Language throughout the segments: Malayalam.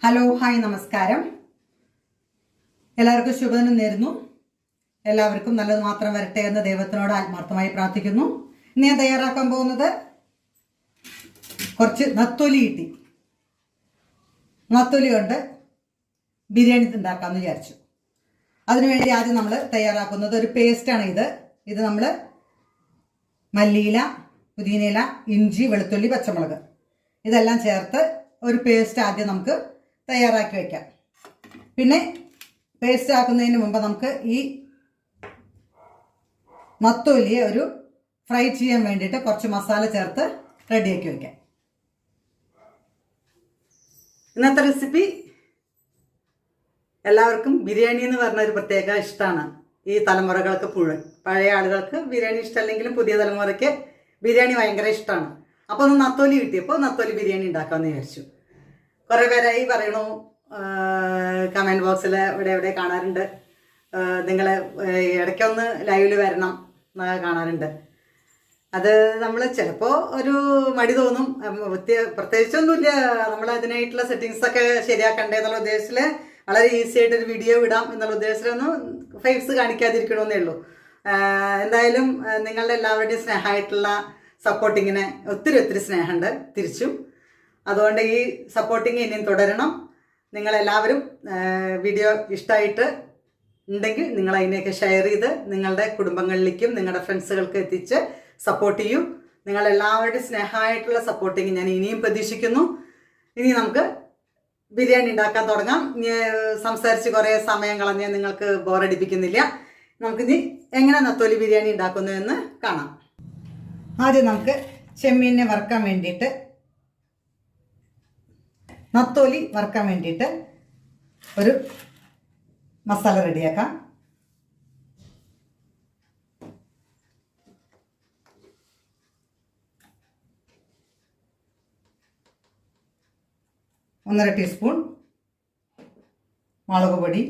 ഹലോ ഹായ് നമസ്കാരം. എല്ലാവർക്കും ശുഭദിനം നേരുന്നു. എല്ലാവർക്കും നല്ലത് മാത്രം വരട്ടെ എന്ന് ദൈവത്തിനോട് ആത്മാർത്ഥമായി പ്രാർത്ഥിക്കുന്നു. ഇന്ന് ഞാൻ തയ്യാറാക്കാൻ പോകുന്നത് കുറച്ച് നത്തൊലി കിട്ടി. നത്തൊലി കൊണ്ട് ബിരിയാണി ഉണ്ടാക്കാമെന്ന് വിചാരിച്ചു. അതിനുവേണ്ടി ആദ്യം നമ്മൾ തയ്യാറാക്കുന്നത് ഒരു പേസ്റ്റാണ്. ഇത് നമ്മൾ മല്ലിയില, പുതിനയില, ഇഞ്ചി, വെളുത്തുള്ളി, പച്ചമുളക് ഇതെല്ലാം ചേർത്ത് ഒരു പേസ്റ്റ് ആദ്യം നമുക്ക് തയ്യാറാക്കി വയ്ക്കാം. പിന്നെ പേസ്റ്റ് ആക്കുന്നതിന് മുമ്പ് നമുക്ക് ഈ നത്തോലിയെ ഒരു ഫ്രൈ ചെയ്യാൻ വേണ്ടിയിട്ട് കുറച്ച് മസാല ചേർത്ത് റെഡിയാക്കി വയ്ക്കാം. ഇന്നത്തെ റെസിപ്പി എല്ലാവർക്കും ബിരിയാണി എന്ന് പറഞ്ഞ ഒരു പ്രത്യേക ഇഷ്ടമാണ്. ഈ തലമുറകൾക്ക് പഴയ ആളുകൾക്ക് ബിരിയാണി ഇഷ്ടമല്ലെങ്കിലും പുതിയ തലമുറയ്ക്ക് ബിരിയാണി ഭയങ്കര ഇഷ്ടമാണ്. അപ്പോൾ ഒന്ന് നത്തോലി കിട്ടിയപ്പോൾ നത്തോലി ബിരിയാണി ഉണ്ടാക്കാമെന്ന് വിചാരിച്ചു. കുറേ പേരായി പറയണു, കമൻറ്റ് ബോക്സിൽ ഇവിടെ കാണാറുണ്ട്, നിങ്ങൾ ഇടയ്ക്കൊന്ന് ലൈവിൽ വരണം കാണാറുണ്ട്. അത് നമ്മൾ ചിലപ്പോൾ ഒരു മടി തോന്നും. പ്രത്യേകിച്ചൊന്നുമില്ല, നമ്മൾ അതിനായിട്ടുള്ള സെറ്റിങ്സൊക്കെ ശരിയാക്കണ്ടേ എന്നുള്ള ഉദ്ദേശത്തിൽ വളരെ ഈസി ആയിട്ടൊരു വീഡിയോ വിടാം എന്നുള്ള ഉദ്ദേശത്തിലൊന്നും ഫേസ് കാണിക്കാതിരിക്കണമെന്നേ ഉള്ളൂ. എന്തായാലും നിങ്ങളുടെ എല്ലാവരുടെയും സ്നേഹമായിട്ടുള്ള സപ്പോർട്ടിങ്ങിന് ഒത്തിരി സ്നേഹമുണ്ട് തിരിച്ചും. അതുകൊണ്ട് ഈ സപ്പോർട്ടിങ് ഇനിയും തുടരണം. നിങ്ങളെല്ലാവരും വീഡിയോ ഇഷ്ടമായിട്ട് ഉണ്ടെങ്കിൽ നിങ്ങൾ അതിനെയൊക്കെ ഷെയർ ചെയ്ത് നിങ്ങളുടെ കുടുംബങ്ങളിലേക്കും നിങ്ങളുടെ ഫ്രണ്ട്സുകൾക്ക് എത്തിച്ച് സപ്പോർട്ട് ചെയ്യൂ. നിങ്ങളെല്ലാവരുടെയും സ്നേഹമായിട്ടുള്ള സപ്പോർട്ടിങ് ഞാൻ ഇനിയും പ്രതീക്ഷിക്കുന്നു. ഇനി നമുക്ക് ബിരിയാണി ഉണ്ടാക്കാൻ തുടങ്ങാം. സംസാരിച്ച് കുറേ സമയം കളഞ്ഞ് നിങ്ങൾക്ക് ബോറടിപ്പിക്കുന്നില്ല. നമുക്കിനി എങ്ങനെ നത്തോലി ബിരിയാണി ഉണ്ടാക്കുന്നു എന്ന് കാണാം. ആദ്യം നമുക്ക് ചെമ്മീനെ വറുക്കാൻ വേണ്ടിയിട്ട്, നത്തോലി വറുക്കാൻ വേണ്ടിയിട്ട് ഒരു മസാല റെഡിയാക്കാം. ഒന്നര ടീസ്പൂൺ മുളക് പൊടി,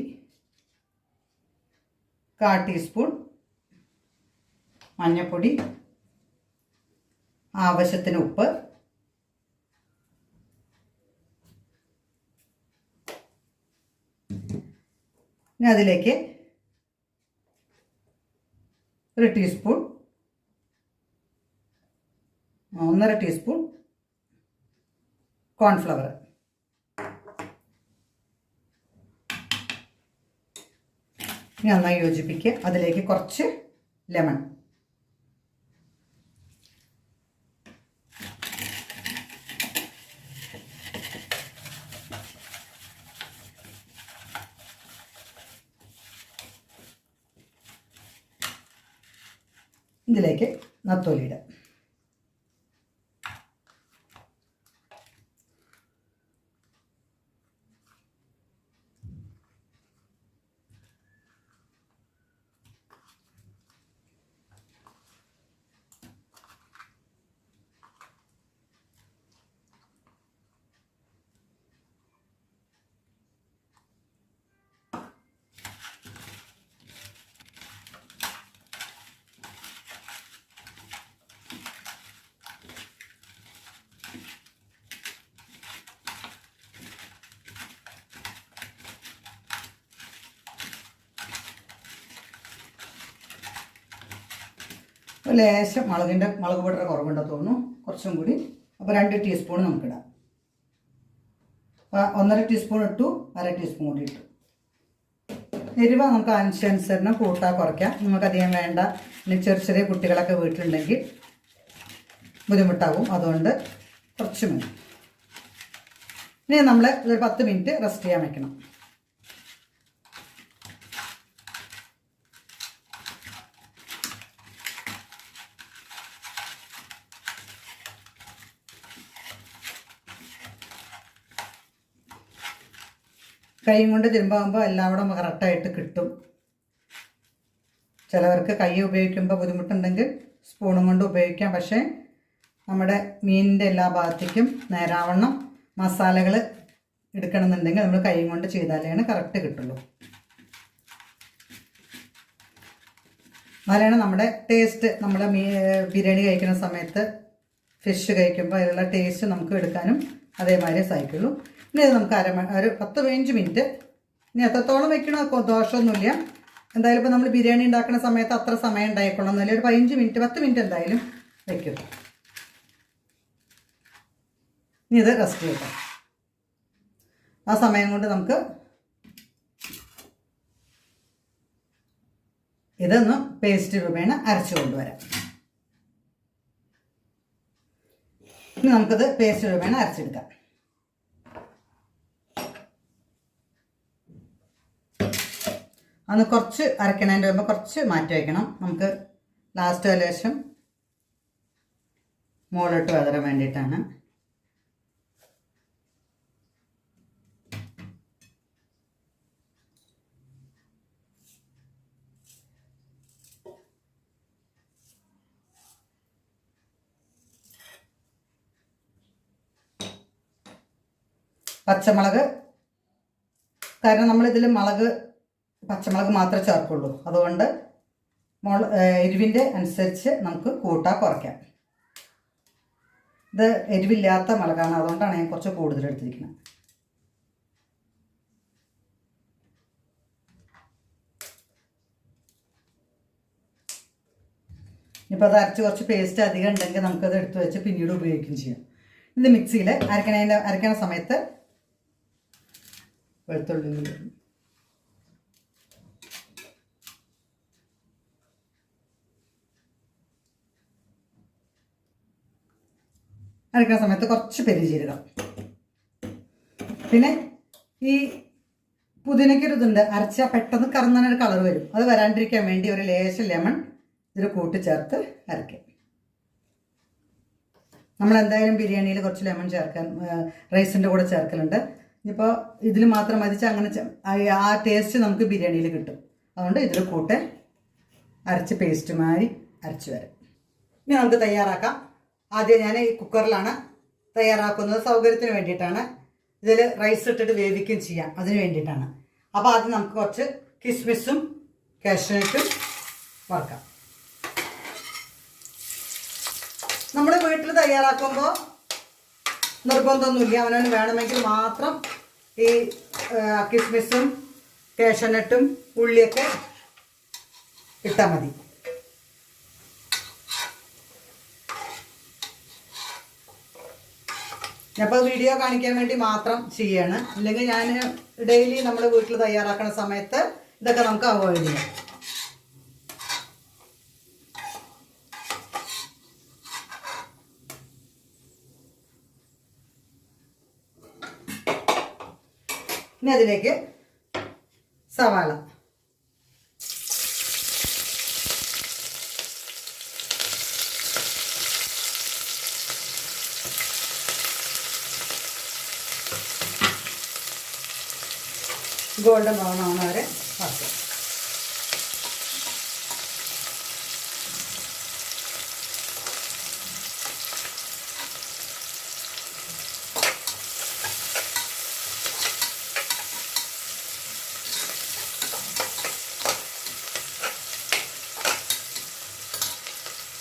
1/4 ടീസ്പൂൺ മഞ്ഞൾപ്പൊടി, ആവശ്യത്തിന് ഉപ്പ്, ഇനി അതിലേക്ക് 1 ടീസ്പൂൺ 1/2 ടീസ്പൂൺ കോൺഫ്ലവർ, നന്നായി യോജിപ്പിക്കുക. അതിലേക്ക് കുറച്ച് ലെമൺ, ഇതിലേക്ക് നത്തോലി ഇടാം. ലേശം മുളക് പൊടിയുടെ കുറവുണ്ടെന്ന് തോന്നുന്നു, കുറച്ചും കൂടി. അപ്പോൾ 2 ടീസ്പൂൺ നമുക്കിടാം. 1/2 ടീസ്പൂൺ ഇട്ടു, 1/2 ടീസ്പൂൺ കൂടി ഇട്ടു. എരിവ് നമുക്ക് ആവശ്യാനുസരണം കൂട്ടാൻ കുറയ്ക്കാം. നമുക്കധികം വേണ്ട. ഇനി ചെറിയ കുട്ടികളൊക്കെ വീട്ടിലുണ്ടെങ്കിൽ ബുദ്ധിമുട്ടാവും, അതുകൊണ്ട് കുറച്ച് മതി. ഇനി നമ്മൾ ഒരു 10 മിനിറ്റ് റെസ്റ്റ് ചെയ്യാൻ വയ്ക്കണം. കൈ കൊണ്ട് തിരുമ്പാകുമ്പോൾ എല്ലാം കൂടെ കറക്റ്റായിട്ട് കിട്ടും. ചിലവർക്ക് കൈ ഉപയോഗിക്കുമ്പോൾ ബുദ്ധിമുട്ടുണ്ടെങ്കിൽ സ്പൂണും കൊണ്ട് ഉപയോഗിക്കാം. പക്ഷേ നമ്മുടെ മീനിൻ്റെ എല്ലാ ഭാഗത്തേക്കും നേരാവണ്ണം മസാലകൾ എടുക്കണമെന്നുണ്ടെങ്കിൽ നമ്മൾ കൈ കൊണ്ട് ചെയ്താലാണ് കറക്റ്റ് കിട്ടുള്ളൂ. അതിലാണ് നമ്മുടെ ടേസ്റ്റ്. നമ്മൾ ബിരിയാണി കഴിക്കുന്ന സമയത്ത് ഫിഷ് കഴിക്കുമ്പോൾ അതിലുള്ള ടേസ്റ്റ് നമുക്ക് എടുക്കാനും അതേമാതിരി സഹിക്കുള്ളൂ. ഇനി ഇത് നമുക്ക് ഒരു 10-15 മിനിറ്റ്, ഇനി എത്രത്തോളം വെക്കണോ ദോഷമൊന്നുമില്ല. എന്തായാലും ഇപ്പോൾ നമ്മൾ ബിരിയാണി ഉണ്ടാക്കുന്ന സമയത്ത് അത്ര സമയം ഉണ്ടായിക്കൊള്ളണമെന്നില്ല. ഒരു 15 മിനിറ്റ് 10 മിനിറ്റ് എന്തായാലും വയ്ക്കും. ഇനി ഇത് റെസ്റ്റ് ചെയ്യണം. ആ സമയം കൊണ്ട് നമുക്ക് ഇതൊന്ന് പേസ്റ്റ് രൂപേണ അരച്ചു കൊണ്ടുവരാം. ഇനി നമുക്കിത് പേസ്റ്റ് രൂപേണ അരച്ചെടുക്കാം. അന്ന് കുറച്ച് അരക്കണതിൻ്റെ മുമ്പ് കുറച്ച് മാറ്റി വയ്ക്കണം. നമുക്ക് ലാസ്റ്റ് ലേശം മുകളിലോട്ട് വതറാൻ വേണ്ടിയിട്ടാണ്. പച്ചമുളക്, കാരണം നമ്മളിതിൽ പച്ചമുളക് മാത്രമേ ചേർക്കുള്ളൂ. അതുകൊണ്ട് എരിവിൻ്റെ അനുസരിച്ച് നമുക്ക് കൂട്ടാ കുറയ്ക്കാം. ഇത് എരിവില്ലാത്ത മുളകാണ്, അതുകൊണ്ടാണ് ഞാൻ കുറച്ച് കൂടുതൽ എടുത്തിരിക്കുന്നത്. ഇപ്പോൾ അത് അരച്ച് കുറച്ച് പേസ്റ്റ് അധികം ഉണ്ടെങ്കിൽ നമുക്കത് എടുത്ത് വെച്ച് പിന്നീട് ഉപയോഗിക്കുകയും ചെയ്യാം. ഇത് മിക്സിയിൽ അരക്കണ സമയത്ത് വെളുത്തുള്ളി അരക്കുന്ന സമയത്ത് കുറച്ച് പെരുംജീരകം, പിന്നെ ഈ പുതിനയ്ക്കൊരു ഇതുണ്ട്, അരച്ചാൽ പെട്ടെന്ന് കറന്നൊരു കളർ വരും. അത് വരാണ്ടിരിക്കാൻ വേണ്ടി ഒരു ലേശം ലെമൺ ഇതിൽ കൂട്ടിച്ചേർത്ത് അരയ്ക്കും. നമ്മളെന്തായാലും ബിരിയാണിയിൽ കുറച്ച് ലെമൺ ചേർക്കാൻ റൈസിൻ്റെ കൂടെ ചേർക്കലുണ്ട്. ഇനിയിപ്പോൾ ഇതിൽ മാത്രം മതിച്ച് അങ്ങനെ ആ ടേസ്റ്റ് നമുക്ക് ബിരിയാണിയിൽ കിട്ടും. അതുകൊണ്ട് ഇതിൽ കൂട്ടെ അരച്ച് പേസ്റ്റ് മാറി അരച്ച് വരാം. ഇനി നമുക്ക് തയ്യാറാക്കാം. ആദ്യം ഞാൻ ഈ കുക്കറിലാണ് തയ്യാറാക്കുന്നത്, സൗകര്യത്തിന് വേണ്ടിയിട്ടാണ്. ഇതിൽ റൈസ് ഇട്ടിട്ട് വേവിക്കുകയും ചെയ്യാം, അതിന് വേണ്ടിയിട്ടാണ്. അപ്പോൾ ആദ്യം നമുക്ക് കുറച്ച് കിസ്മിസും കാഷ്യൂനട്ടും വറുക്കാം. നമ്മൾ വീട്ടിൽ തയ്യാറാക്കുമ്പോൾ നിർബന്ധമൊന്നുമില്ല, അവനവന് വേണമെങ്കിൽ മാത്രം ഈ കിസ്മിസും കാഷ്യൂനട്ടും ഉള്ളിയൊക്കെ ഇട്ടാൽ മതി. അപ്പോൾ വീഡിയോ കാണിക്കാൻ വേണ്ടി മാത്രം ചെയ്യാണ്. ഇല്ലെങ്കിൽ ഞാൻ ഡെയിലി നമ്മൾ വീട്ടിൽ തയ്യാറാക്കുന്ന സമയത്ത് ഇതൊക്കെ നമുക്ക് അവോയ്ഡ് ചെയ്യാം. ഇനി അതിലേക്ക് സവാള, ഗോൾഡൻ ബ്രൗൺ ആവുന്ന വരെ വറുക്കുക.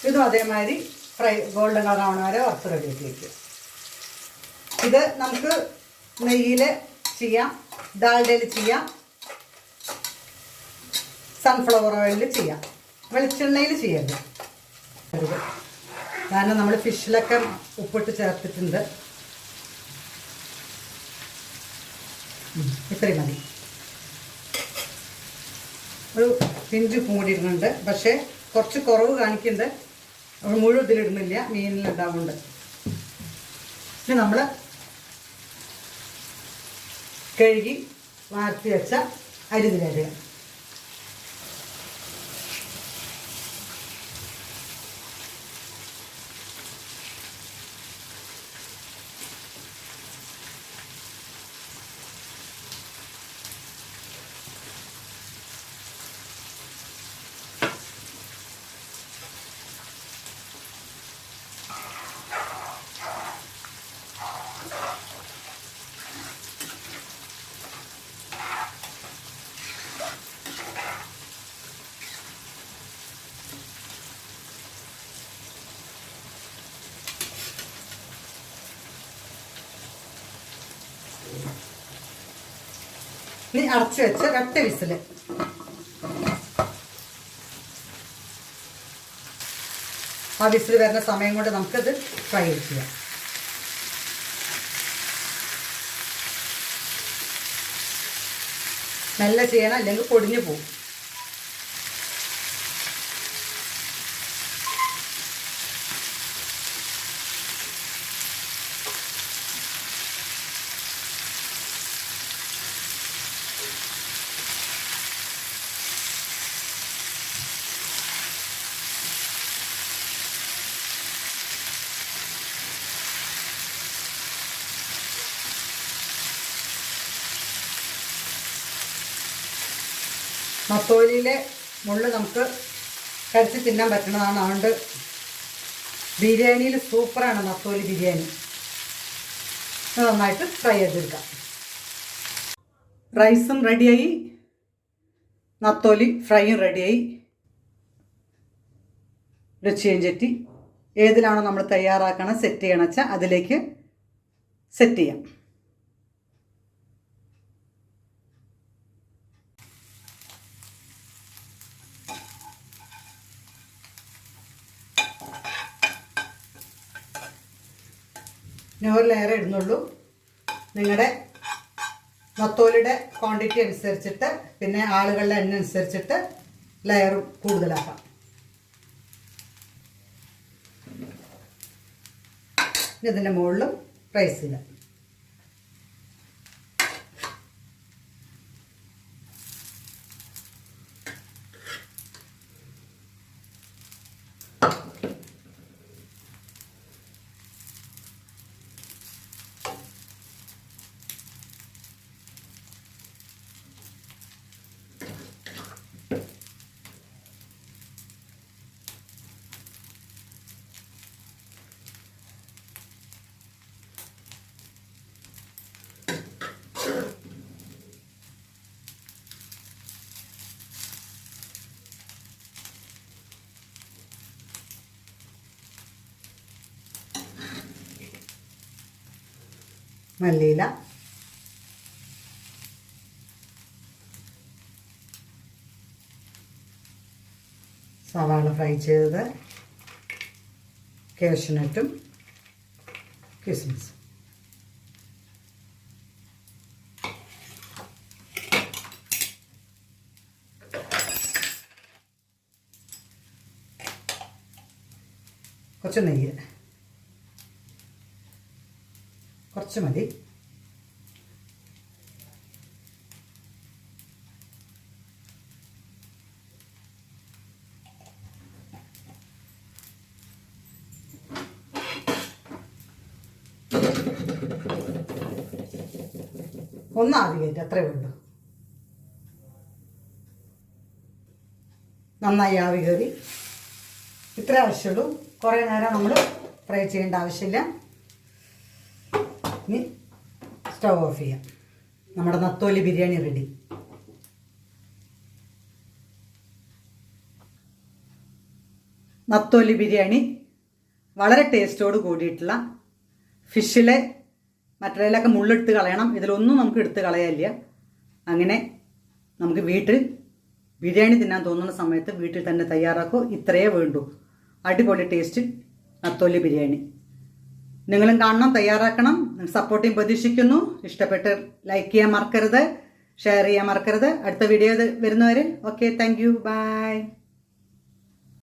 ഇതും അതേമാതിരി ഗോൾഡൻ കളർ ആവണ വരെ വറുത്ത് റെഡിയാക്കി വയ്ക്കുക. ഇത് നമുക്ക് നെയ്യിൽ ചെയ്യാം, ഡാൽഡയിൽ ചെയ്യാം, സൺഫ്ലവർ ഓയിലിൽ ചെയ്യാം, വെളിച്ചെണ്ണയിൽ ചെയ്യരുത്. കാരണം നമ്മൾ ഫിഷിലൊക്കെ ഉപ്പിട്ട് ചേർത്തിട്ടുണ്ട്. ഇത്രയും മതി. ഒരു പിഞ്ച് ഉപ്പും കൂടി ഇടുന്നുണ്ട്, പക്ഷേ കുറച്ച് കുറവ് കാണിക്കുന്നുണ്ട്. നമ്മൾ മുഴുവൻ ഇതിലിടുന്നില്ല, മീനിലുണ്ടാവുന്നുണ്ട്. ഇനി നമ്മൾ കഴുകി വാർത്തി വെച്ച അരി ഇതിലിടുക. ഇനി അടച്ചു വെച്ച് ഒറ്റ വിസിൽ. ആ വിസിൽ വരുന്ന സമയം കൊണ്ട് നമുക്കത് ഫ്രൈ ചെയ്യാം. നല്ല ചെയ്യണം, അല്ലെങ്കിൽ പൊടിഞ്ഞു പോകും. നത്തോലിയിലെ മുള്ള് നമുക്ക് കടിച്ച് തിന്നാൻ പറ്റുന്നതാണ്. അതുകൊണ്ട് ബിരിയാണിയിൽ സൂപ്പറാണ് നത്തോലി ബിരിയാണി. നന്നായിട്ട് ഫ്രൈ ചെയ്തെടുക്കാം. റൈസും റെഡിയായി, നത്തോലി ഫ്രൈയും റെഡിയായി. ഒരു ചീഞ്ചട്ടി ഏതിലാണോ നമ്മൾ തയ്യാറാക്കണം സെറ്റ് ചെയ്യണം വെച്ചാൽ അതിലേക്ക് സെറ്റ് ചെയ്യാം. ഞാൻ ഒരു ലെയർ ഇടുന്നുള്ളൂ. നിങ്ങളുടെ നത്തോലിയുടെ ക്വാണ്ടിറ്റി അനുസരിച്ചിട്ട് പിന്നെ ആളുകളുടെ എണ്ണം അനുസരിച്ചിട്ട് ലെയർ കൂടുതലാക്കാം. ഇതിൻ്റെ മുകളിലും റൈസ് ഇടാം. മല്ലിയില, സവാള ഫ്രൈ ചെയ്തത്, കാഷ്യൂനട്ടും കിസ്മിസും. കുറച്ച് നെയ്യ്, കുറച്ച് മതി. ഒന്ന് ആവി കയറ്റി, അത്രേ വേണ്ടു. നന്നായി ആവി കയറി. ഇത്ര ആവശ്യമുള്ളൂ. കുറേ നേരം നമ്മൾ ഫ്രൈ ചെയ്യേണ്ട ആവശ്യമില്ല. ഇനി സ്റ്റൗ ഓഫ് ചെയ്യാം. നമ്മുടെ നത്തോലി ബിരിയാണി റെഡി. നത്തോലി ബിരിയാണി വളരെ ടേസ്റ്റോട് കൂടിയിട്ടുള്ള, ഫിഷിലെ മറ്റേതിലൊക്കെ മുള്ളെടുത്ത് കളയണം, ഇതിലൊന്നും നമുക്ക് എടുത്ത് കളയാനില്ല. അങ്ങനെ നമുക്ക് വീട്ടിൽ ബിരിയാണി തിന്നാൻ തോന്നുന്ന സമയത്ത് വീട്ടിൽ തന്നെ തയ്യാറാക്കൂ. ഇത്രയേ വേണ്ടൂ. അടിപൊളി ടേസ്റ്റ് നത്തോലി ബിരിയാണി. നിങ്ങളും കാണണം, തയ്യാറാക്കണം. സപ്പോർട്ടിങ് പ്രതീക്ഷിക്കുന്നു. ഇഷ്ടപ്പെട്ട് ലൈക്ക് ചെയ്യാൻ മറക്കരുത്, ഷെയർ ചെയ്യാൻ മറക്കരുത്. അടുത്ത വീഡിയോ വരുന്നവരെ ഓക്കെ, താങ്ക് യു, ബൈ.